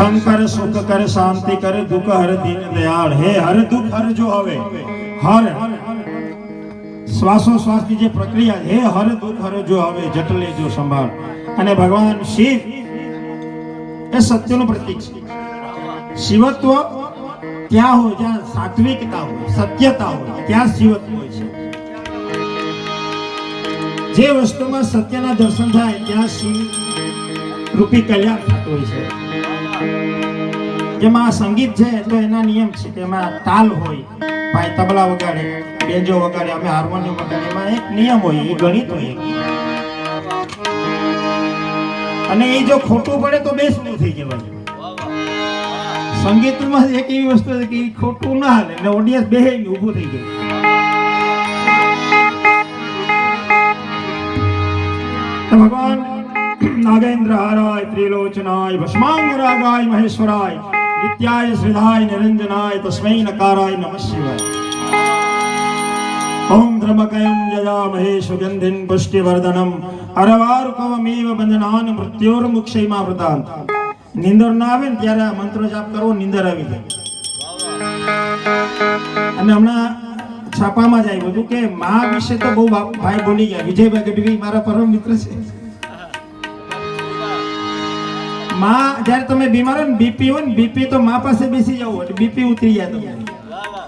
શંકર સુખ કર શાંતિ કર દુઃખ હર દીન દયાળ હે હર દુઃખ હર જો હવે હર શ્વાસોશ્વાસ की જે પ્રક્રિયા હે હર દુઃખ હર જો હવે જટલે જો સંભાળ અને ભગવાન શિવ એ સત્યનું પ્રતીક છે શિવત્વ ત્યાં હોય જ્યાં સાત્વિકતા હોય સત્યતા હોય ત્યાં શિવત્વ હોય છે જે વસ્તુમાં સત્યના દર્શન થાય ત્યાં શિવ રૂપી કલ્યાણ થતું હોય છે જેમાં સંગીત છે તો એના નિયમ છે કે એમાં તાલ હોય ભાઈ તબલા વગાડે બેજો વગાડે અમે હાર્મોનિયમ વગાડે એમાં એક નિયમ હોય એ ગણિત હોય અને એ જો ખોટું પડે તો બેસવું થઈ જવાય સંગીતમાં એક એવી વસ્તુ છે કે ખોટું ના હાલે એટલે ઓડિયન્સ બેહે ઊભું થઈ જાય તો ભગવાન नागेंद्र हाराय त्रिलोचनाय भस्मांगरागाय महेश्वराय नित्याय श्रीधाय निरंजनाय तस्मै नकाराय नमः शिवाय ओम द्रमकयं यजामहे सुगंधिं पुष्टिवर्धनम अरवारुकवमेव बंधनान् मृत्योर्मुक्षयमावृतान् निंदर ना આવે ને ત્યારે આ મંત્ર જાપ કરવો નિંદર આવી જાય અને હમણાં છાપામાં જ આવ્યું હતું કે મા વિશે તો બહુ ભાઈ બોલી ગયા વિજયભાઈ ગઢવી મારા પરમ મિત્ર છે માં જ્યારે તમે બીમાર હો ને બીપી હોય ને બીપી તો માં પાસે બેસી જાવ એટલે બીપી ઉતરી જાય તમને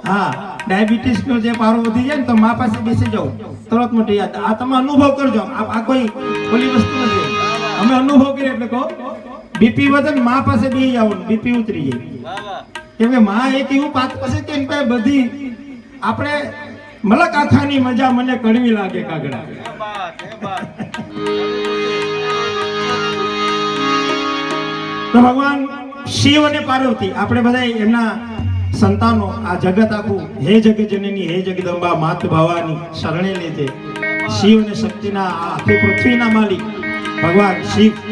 હા ડાયાબિટીસ નો જે પારો વધી જાય ને તો માં પાસે બેસી જાવ તરત મટી જાય આ તમે અનુભવ કરજો આ કોઈ ઓલી વસ્તુ નથી અમે અનુભવ કરીએ એટલે કહો બીપી વધે ને માં પાસે બેસી જાવ બીપી ઉતરી જાય કેમ કે માં એક એવું પાત્ર છે કે બધી આપણે મલક આખાની મજા મને કડવી લાગે કાગડા તો ભગવાન શિવ અને પાર્વતી આપણે બધા એમના સંતાનો આ જગત આખું હે જગજનની હે જગદંબા માત ભવાની શરણે લેજે શિવ અને શક્તિના આખી પૃથ્વીના માલિક ભગવાન શિવ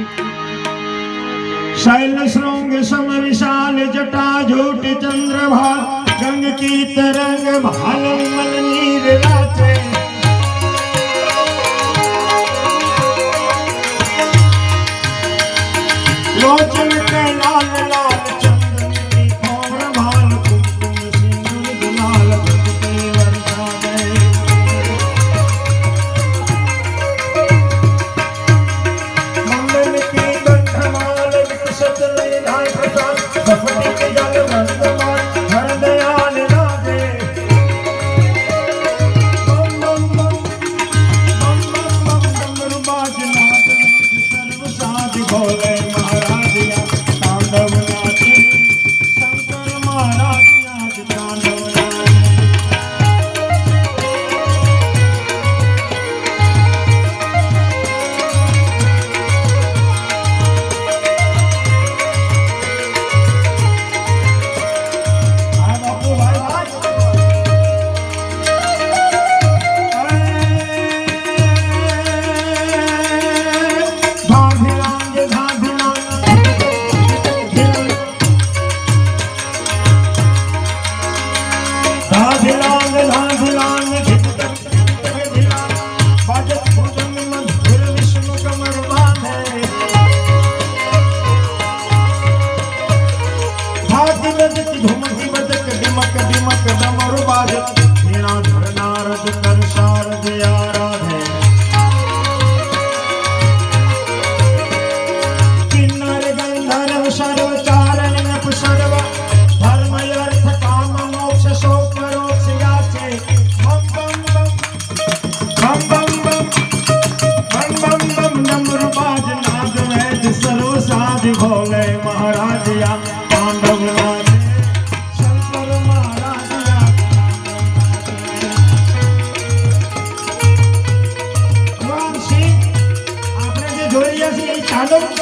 શૈલ શૃંગ સમ વિશાલ જટા જોટ ચંદ્રભા ગંગ કી તરંગ ભાલ મલ નીર રાચે लोचन के लाल लाल चंदन की खोर भाल कुमकुम सिंदूर गुलाल भक्ति वर्षा गए मंगल की कंठमाल विकसत लय धाय प्रसाद सफल के जल वर्तमान हर दयाल राधे बम बम बम बम बम बम रुबाज नाथ सर्व साध भोले धुमक डिमक डमरू बाज वीणा धरनारद कर शारद यारा